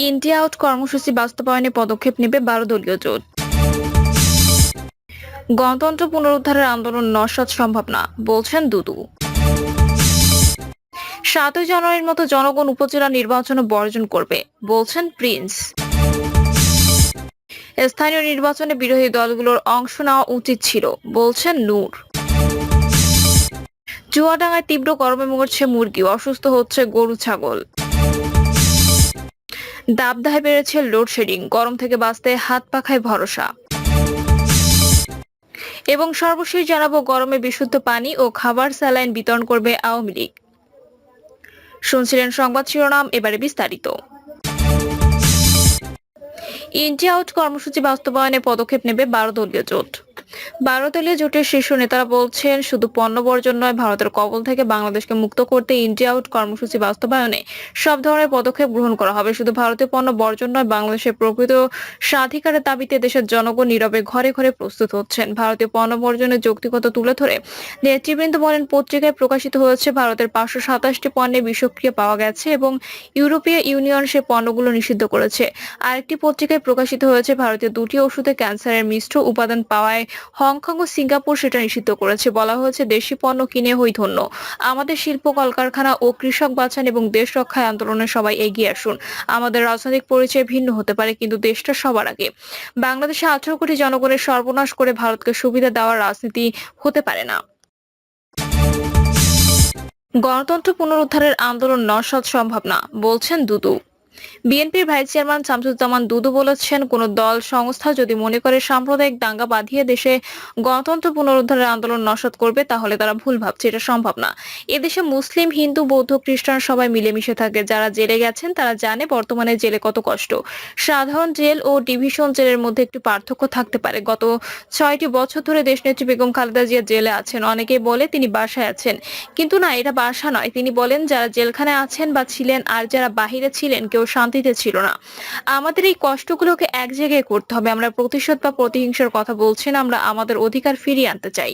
India out কর্মসূচি বাস্তবায়নে পদক্ষেপ নেবে ১২ দলীয় জোট। গণতন্ত্র পুনরুদ্ধারের আন্দোলন নস্যাৎ সম্ভব না, বলছেন দুদু। ৭ই জানুয়ারির মতো জনগণ উপজেলা নির্বাচন বর্জন করবে, বলছেন প্রিন্স। স্থানীয় নির্বাচনে বিরোধী দলগুলোর অংশ নেওয়া উচিত ছিল, বলছেন নূর। চুয়াডাঙ্গায় তীব্র গরমে মরছে মুরগি, অসুস্থ হচ্ছে গরু ছাগল। দাবদাহে বেড়েছে লোডশেডিং, গরম থেকে বাঁচতে হাত পাখায় ভরসা। এবং সর্বশেষ জানাবো, গরমে বিশুদ্ধ পানি ও খাবার স্যালাইন বিতরণ করবে আওয়ামী লীগ। শুনছিলেন সংবাদ শিরোনাম, এবারে বিস্তারিত। ইন্ডিয়া আউট কর্মসূচি বাস্তবায়নে পদক্ষেপ নেবে ১২ দলীয় জোট। ১২ দলীয় জোটের শীর্ষ নেতারা বলছেন, শুধু পণ্য বর্জন নয়, ভারতের কবল থেকে বাংলাদেশকে মুক্ত করতে ইন্ডিয়া আউট কর্মসূচি বাস্তবায়নে সব ধরনের পদক্ষেপ গ্রহণ করা হবে। শুধু ভারতীয় পণ্য বর্জন নয়, বাংলাদেশের প্রকৃত স্বাধিকারের দাবিতে দেশের জনগণ নীরবে ঘরে ঘরে প্রস্তুত হচ্ছেন। ভারতীয় পণ্য বর্জনের যৌক্তিকতা তুলে ধরে নেতৃবৃন্দ বলেন, পত্রিকায় প্রকাশিত হয়েছে ভারতের ৫২৭টি পণ্যে বিষক্রিয়া পাওয়া গেছে এবং ইউরোপীয় ইউনিয়ন সে পণ্যগুলো নিষিদ্ধ করেছে। আরেকটি পত্রিকায় প্রকাশিত হয়েছে ভারতীয় দুটি ওষুধে ক্যান্সারের মিশ্র উপাদান পাওয়ায় হংকং ও সিঙ্গাপুর সেটা নিষিদ্ধ করেছে। বলা হয়েছে, দেশি পণ্য কিনে হই ধন্য। আমাদের শিল্প কলকারখানা ও কৃষক বাঁচান এবং দেশ রক্ষায় আন্দোলনে সবাই এগিয়ে আসুন। আমাদের রাজনৈতিক পরিচয় ভিন্ন হতে পারে, কিন্তু দেশটা সবার আগে। বাংলাদেশে ১৮ কোটি জনগণের সর্বনাশ করে ভারতকে সুবিধা দেওয়ার রাজনীতি হতে পারে না। গণতন্ত্র পুনরুদ্ধারের আন্দোলন নস্যাৎ সম্ভব না, বলছেন দুদু। বিএনপির ভাইস চেয়ারম্যান শামসুজ্জামান দুদু বলেছেন, কোন দল সংস্থা যদি মনে করে সাম্প্রদায়িক দাঙ্গা বাঁধিয়ে দেশে গণতন্ত্র পুনরুদ্ধারের আন্দোলন নস্যাৎ করবে, তাহলে তারা ভুল ভাবছে। এটা সম্ভব না। এদেশে মুসলিম, হিন্দু, বৌদ্ধ, খ্রিস্টান সবাই মিলেমিশে থাকে। যারা জেলে গেছেন তারা জানে বর্তমানে জেলে কত কষ্ট। সাধারণ জেল ও ডিভিশন জেলের মধ্যে একটু পার্থক্য থাকতে পারে। গত ৬টি বছর ধরে দেশনেত্রী বেগম খালেদা জিয়া জেলে আছেন। অনেকেই বলে তিনি বাসায় আছেন, কিন্তু না, এটা বাসা নয়। তিনি বলেন, যারা জেলখানায় আছেন বা ছিলেন আর যারা বাহিরে ছিলেন, কেউ শান্তিতে ছিল না। আমাদের এই কষ্টগুলোকে এক জায়গায় করতে হবে। আমরা প্রতিশোধ বা প্রতিহিংসার কথা বলছি না, আমরা আমাদের অধিকার ফিরিয়ে আনতে চাই।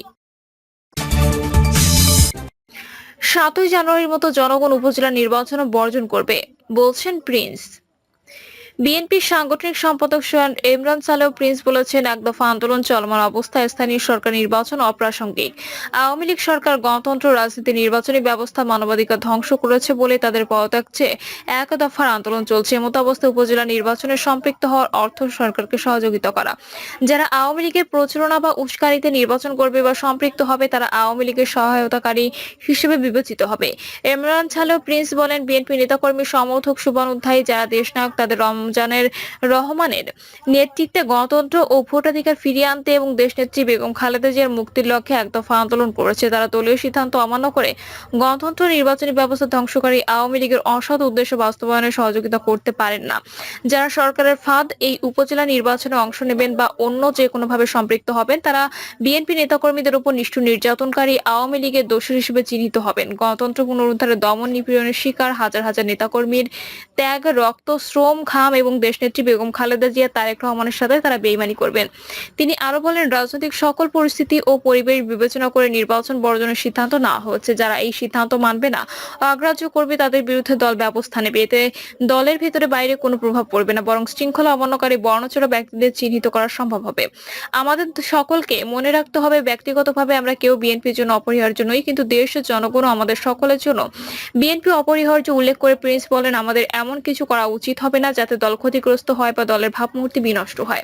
৭ই জানুয়ারির মতো জনগণ উপজেলা নির্বাচন বর্জন করবে, বলছেন প্রিন্স। বিএনপির সাংগঠনিক সম্পাদক সৈয়দ ইমরান সালেহ প্রিন্স বলেছেন, এক দফা আন্দোলন চলমান অবস্থায় স্থানীয় সরকার নির্বাচন অপ্রাসঙ্গিক। আওয়ামী লীগ সরকার গণতন্ত্র, রাজনীতি, নির্বাচনী ব্যবস্থা, মানবাধিকার ধ্বংস করেছে বলে তাদের পদত্যাগ চেয়ে এক দফার আন্দোলন চলছে। এমতো অবস্থায় উপজেলা নির্বাচনে সম্পৃক্ত হওয়ার অর্থ সরকারকে সহযোগিতা করা। যারা আওয়ামী লীগের প্রচারণা বা উস্কানিতে নির্বাচন করবে বা সম্পৃক্ত হবে, তারা আওয়ামী লীগের সহায়তাকারী হিসেবে বিবেচিত হবে। ইমরান সালেহ প্রিন্স বলেন, বিএনপি নেতাকর্মী, সমর্থক, শুভানুধ্যায়ী যারা দেশনায়ক, তাদের রহমানের নেতৃত্বে গণতন্ত্র ও ভোটাধিকার ফিরিয়ে আনতে এবং দেশনেত্রী বেগম খালেদা জিয়ার মুক্তির লক্ষ্যে এক দফা আন্দোলন করেছে। তারা দলীয় সিদ্ধান্ত অমান্য করে গণতন্ত্র, নির্বাচনী ব্যবস্থা ধ্বংসকারী আওয়ামী লীগের অসৎ উদ্দেশ্য বাস্তবায়নে সহযোগিতা করতে পারেন না। যারা সরকারের ফাঁদ এই উপজেলা নির্বাচনে অংশ নেবেন বা অন্য যে কোনোভাবে সম্পৃক্ত হবেন, তারা বিএনপি নেতাকর্মীদের উপর নিষ্ঠুর নির্যাতনকারী আওয়ামী লীগের দোষী হিসেবে চিহ্নিত হবেন। গণতন্ত্র পুনরুদ্ধারে দমন নিপীড়নের শিকার হাজার হাজার নেতাকর্মীর ত্যাগ, রক্ত, শ্রম, ঘাম এবং দেশনেত্রী বেগম খালেদা জিয়া, তারেক রহমানের সাথে তারা বেইমানি করবেন। তিনি আরো বলেন, রাজনৈতিক সকল পরিস্থিতি ও পরিবেশ বিবেচনা করে নির্বাচন বর্জনের সিদ্ধান্ত নেওয়া হচ্ছে। যারা এই সিদ্ধান্ত মানবে না, অগ্রাহ্য করবে, তাদের বিরুদ্ধে দল ব্যবস্থা নেবে। এতে দলের ভেতরে বাইরে কোনো প্রভাব পড়বে না, বরং শৃঙ্খলা অবমাননাকারী বর্ণচোরা ব্যক্তিদের চিহ্নিত করা সম্ভব হবে। আমাদের সকলকে মনে রাখতে হবে, ব্যক্তিগতভাবে আমরা কেউ বিএনপির জন্য অপরিহার্য নই, কিন্তু দেশ ও জনগণ আমাদের সকলের জন্য বিএনপি অপরিহার্য। উল্লেখ করে প্রিন্স বলেন, আমাদের এমন কিছু করা উচিত হবে না যাতে দল ক্ষতিগ্রস্ত হয় বা দলের ভাবমূর্তি বিনষ্ট হয়।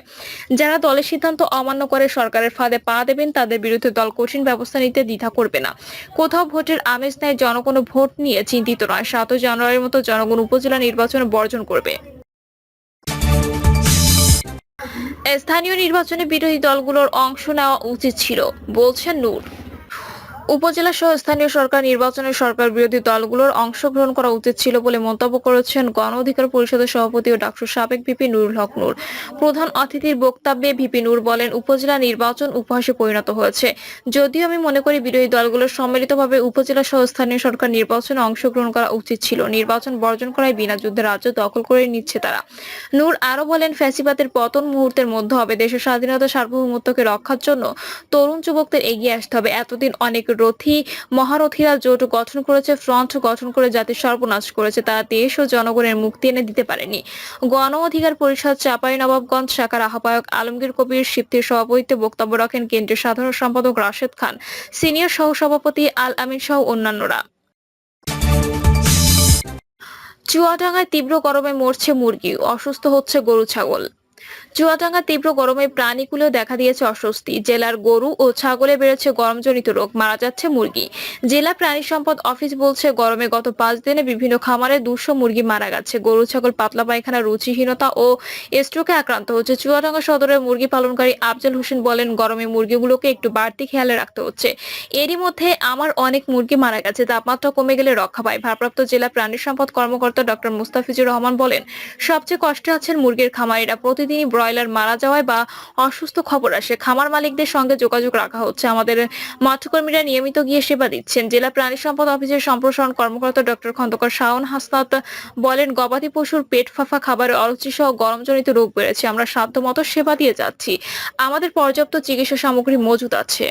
যারা দলের সিদ্ধান্ত অমান্য করে সরকারের ফাঁদে পা দেবেন, তাদের বিরুদ্ধে দল কঠিন ব্যবস্থা নিতে দ্বিধা করবে না। কোথাও ভোটের আমেজ নেই, জনগণ ভোট নিয়ে চিন্তিত নয়। ৭ই জানুয়ারির মতো জনগণ উপজেলা নির্বাচন বর্জন করবে। স্থানীয় নির্বাচনে বিরোধী দলগুলোর অংশ নেওয়া উচিত ছিল, বলছেন নূর। উপজেলা সহ স্থানীয় সরকার নির্বাচনে সরকার বিরোধী দলগুলোর অংশগ্রহণ করা উচিত ছিল বলে মন্তব্য করেছেন গণ অধিকার পরিষদের সভাপতি ও ডাকসুর সাবেক ভিপি নুরুল হক নূর। প্রধান অতিথির বক্তব্যে ভিপি নূর বলেন, উপজেলা নির্বাচন উপহাসে পরিণত হয়েছে। যদিও আমি মনে করি বিরোধী দলগুলোর সম্মিলিতভাবে উপজেলা সহ স্থানীয় সরকার নির্বাচনে অংশগ্রহণ করা উচিত ছিল। নির্বাচন বর্জন করায় বিনা যুদ্ধে রাজ্য দখল করে নিচ্ছে তারা। নূর আরো বলেন, ফ্যাসিবাদের পতন মুহূর্তের মধ্যে হবে। দেশের স্বাধীনতা, সার্বভৌমত্বকে রক্ষার জন্য তরুণ যুবকদের এগিয়ে আসতে হবে। এতদিন অনেক রথী মহারথীরা জোট গঠন করেছে, ফ্রন্ট গঠন করে জাতির সর্বনাশ করেছে। তারা দেশ ও জনগণের মুক্তি এনে দিতে পারেনি। গণ অধিকার পরিষদ চাঁপাইনবাবগঞ্জ শাখার আহ্বায়ক আলমগীর কবির সিপ্তির সভাপতিত্বে বক্তব্য রাখেন কেন্দ্রীয় সাধারণ সম্পাদক রাশেদ খান, সিনিয়র সহসভাপতি আল আমিন সহ অন্যান্যরা। চুয়াডাঙ্গায় তীব্র গরমে মরছে মুরগি, অসুস্থ হচ্ছে গরু ছাগল। চুয়াডাঙ্গা তীব্র গরমে প্রাণীকুলেও দেখা দিয়েছে অস্বস্তি। জেলার গরু ও ছাগলে বেড়েছে গরমজনিত রোগ, মারা যাচ্ছে মুরগি। জেলা প্রাণী সম্পদ অফিস বলছে, গরমে গত 5 দিনে বিভিন্ন খামারে 200 মুরগি মারা গেছে। গরু ছাগল পাতলা পায়খানা, রুচিহীনতা ও স্ট্রোকে আক্রান্ত হচ্ছে। চুয়াডাঙ্গা সদরের মুরগি পালনকারী আফজাল হোসেন বলেন, গরমে মুরগিগুলোকে একটু বাড়তি খেয়ালে রাখতে হচ্ছে। এরই মধ্যে আমার অনেক মুরগি মারা গেছে, তাপমাত্রা কমে গেলে রক্ষা পায়। ভারপ্রাপ্ত জেলা প্রাণী সম্পদ কর্মকর্তা ডক্টর মুস্তাফিজুর রহমান বলেন, সবচেয়ে কষ্টে আছেন মুরগির খামারিরা। প্রতিদিনই ব্রয়লার মারা যাওয়ায় বা অসুস্থ খবর আসে, খামার মালিকদের সঙ্গে যোগাযোগ রাখা হচ্ছে। আমাদের মৎস্যকর্মীরা নিয়মিত গিয়ে সেবা দিচ্ছেন। জেলা প্রাণী সম্পদ অফিসের সম্প্রসারণ কর্মকর্তা ডক্টর খন্দকার শাওন হাসনাত বলেন, গবাদি পশুর পেট ফাঁপা, খাবারের অরুচি সহ গরমজনিত রোগ বেড়েছে। আমরা সাধ্যমতো সেবা দিয়ে যাচ্ছি। আমাদের পর্যাপ্ত চিকিৎসা সামগ্রী মজুদ আছে।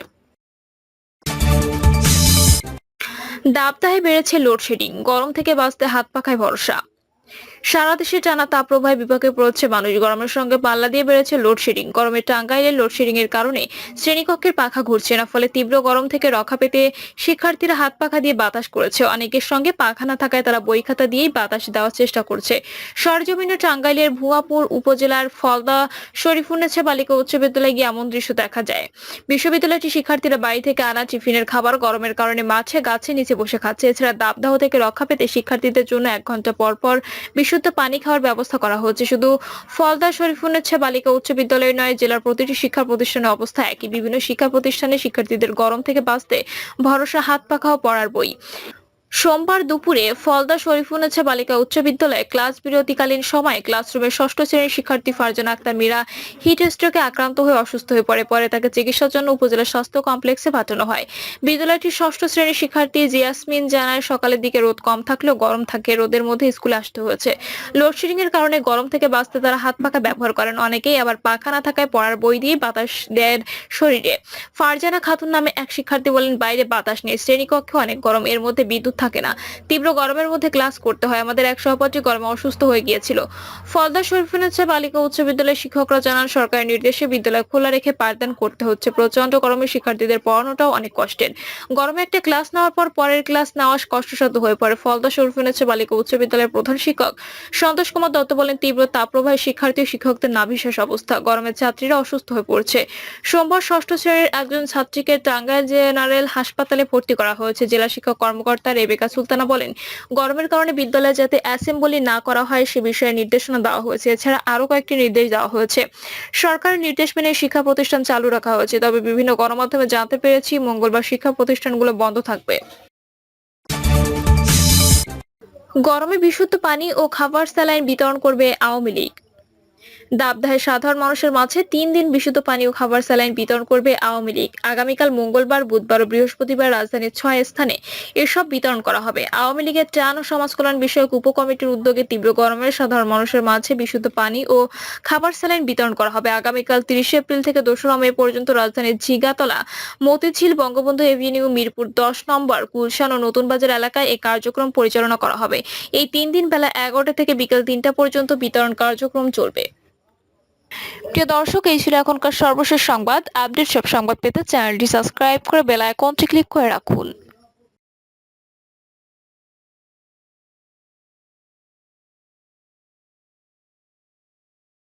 দাবদাহে বেড়েছে লোডশেডিং, গরম থেকে বাঁচতে হাত পাখায় ভরসা। সারা দেশে টানা তাপপ্রবাহে বিপাকে পড়ছে মানুষ। গরমের সঙ্গে পাল্লা দিয়ে বেড়েছে লোডশেডিং। গরমে টাঙ্গাইলের লোডশেডিং এর কারণে শ্রেণীকক্ষের পাখা ঘুরছে না, ফলে তীব্র গরম থেকে রক্ষা পেতে শিক্ষার্থীরা হাত পাখা দিয়ে বাতাস করেছে। অনেকের সঙ্গে পাখা না থাকায় তারা বই খাতা দিয়েই বাতাস দেওয়ার চেষ্টা করছে। সরজমিনে টাঙ্গাইলের ভুয়াপুর উপজেলার ফলদা শরীফুন্নেছা বালিকা উচ্চ বিদ্যালয়ে গিয়ে এমন দৃশ্য দেখা যায়। বিশ্ববিদ্যালয়টি শিক্ষার্থীরা বাড়ি থেকে আনা টিফিনের খাবার গরমের কারণে মাঠে গাছের নিচে বসে খাচ্ছে। এছাড়া দাবদাহ থেকে রক্ষা পেতে শিক্ষার্থীদের জন্য 1 ঘন্টা পর পর বিশুদ্ধ পানি খাওয়ার ব্যবস্থা করা হচ্ছে। শুধু ফলদা শরীফুন্নেছা বালিকা উচ্চ বিদ্যালয় নয়, জেলার প্রতিটি শিক্ষা প্রতিষ্ঠানের অবস্থা একই। বিভিন্ন শিক্ষা প্রতিষ্ঠানে শিক্ষার্থীদের গরম থেকে বাঁচতে ভরসা হাত পাখা ও পড়ার বই। সোমবার দুপুরে ফলদা শরীফুন্নেছা বালিকা উচ্চ বিদ্যালয়ে ক্লাস বিরতিকালীন সময়ে ক্লাসরুমের 6ষ্ঠ শ্রেণীর শিক্ষার্থী ফারজানা আক্তার মীরা হিট স্ট্রোকে আক্রান্ত হয়ে অসুস্থ হয়ে পড়ে। পরে তাকে চিকিৎসার জন্য উপজেলা স্বাস্থ্য কমপ্লেক্সে পাঠানো হয়। বিদ্যালয়টির 6ষ্ঠ শ্রেণীর শিক্ষার্থী জিয়াসমিন জানায়, সকালের দিকে রোদ কম থাকলেও গরম থাকে, রোদের মধ্যে স্কুলে আসতে হয়েছে। লোডশেডিং এর কারণে গরম থেকে বাঁচতে তারা হাত পাখা ব্যবহার করেন। অনেকেই আবার পাখা না থাকায় পড়ার বই দিয়ে বাতাস দেন শরীরে। ফারজানা খাতুন নামে এক শিক্ষার্থী বলেন, বাইরে বাতাস নেই, শ্রেণীকক্ষে অনেক গরম, এর মধ্যে বিদ্যুৎ থাকে না, তীব্র গরমের মধ্যে ক্লাস করতে হয়। আমাদের এক সহপাঠী গরমে অসুস্থ হয়ে গিয়েছিল। ফলদা শরীফুন্নেছা বালিকা উচ্চ বিদ্যালয়ের শিক্ষকরা জানান, সরকারের নির্দেশে বিদ্যালয় খোলা রেখে পাঠদান করতে হচ্ছে। প্রচন্ড গরমে শিক্ষার্থীদের পড়ানোটাও অনেক কষ্টের। গরমে একটা ক্লাস নেওয়ার পর পরের ক্লাস নেওয়া কষ্টসাধ্য হয়ে পড়ে। ফলদা শরীফুন্নেছা বালিকা উচ্চ বিদ্যালয়ের প্রধান শিক্ষক সন্তোষ কুমার দত্ত বলেন, তীব্র তাপপ্রবাহে শিক্ষার্থী ও শিক্ষকদের নাভিশ্বাস অবস্থা। গরমে ছাত্রীরা অসুস্থ হয়ে পড়ছে। সোমবার 6ষ্ঠ শ্রেণীর একজন ছাত্রীকে টাঙ্গাইল জেনারেল হাসপাতালে ভর্তি করা হয়েছে। জেলা শিক্ষা কর্মকর্তা রেবেকা সুলতানা বলেন, গরমের কারণে বিদ্যালয়ে যাতে অ্যাসেম্বলি না করা হয় সে বিষয়ে নির্দেশনা দেওয়া হয়েছে। এছাড়া আরো কয়েকটি নির্দেশ দেওয়া হয়েছে। সরকারের নির্দেশ মেনে শিক্ষা প্রতিষ্ঠান চালু রাখা হয়েছে। তবে বিভিন্ন গণমাধ্যমে জানতে পেরেছি, মঙ্গলবার শিক্ষা প্রতিষ্ঠানগুলো বন্ধ থাকবে। গরমে বিশুদ্ধ পানি ও খাবার স্যালাইন বিতরণ করবে আওয়ামী লীগ। দাবদাহে সাধারণ মানুষের মাঝে 3 দিন বিশুদ্ধ পানি ও খাবার স্যালাইন বিতরণ করবে আওয়ামী লীগ। আগামীকাল মঙ্গলবার, বুধবার ও বৃহস্পতিবার রাজধানীর 6 স্থানে এসব বিতরণ করা হবে। আওয়ামী লীগের ত্রাণ ও সমাজ কল্যাণ বিষয়ক উপকমিটির উদ্যোগে তীব্র গরমে সাধারণ মানুষের মাঝে বিশুদ্ধ পানি ও খাবার স্যালাইন বিতরণ করা হবে। আগামীকাল 30 এপ্রিল থেকে 2রা মে পর্যন্ত রাজধানীর ঝিগাতলা, মতিঝিল, বঙ্গবন্ধু এভিনিউ, মিরপুর 10 নম্বর, গুলশান ও নতুন বাজার এলাকায় এই কার্যক্রম পরিচালনা করা হবে। এই 3 দিন বেলা 11টা থেকে বিকেল 3টা পর্যন্ত বিতরণ কার্যক্রম চলবে। প্রিয় দর্শক, এই ছিল এখনকার সর্বশেষ সংবাদ। আপডেট সব সংবাদ পেতে চ্যানেলটি সাবস্ক্রাইব করে বেল আইকনটি ক্লিক করে রাখুন।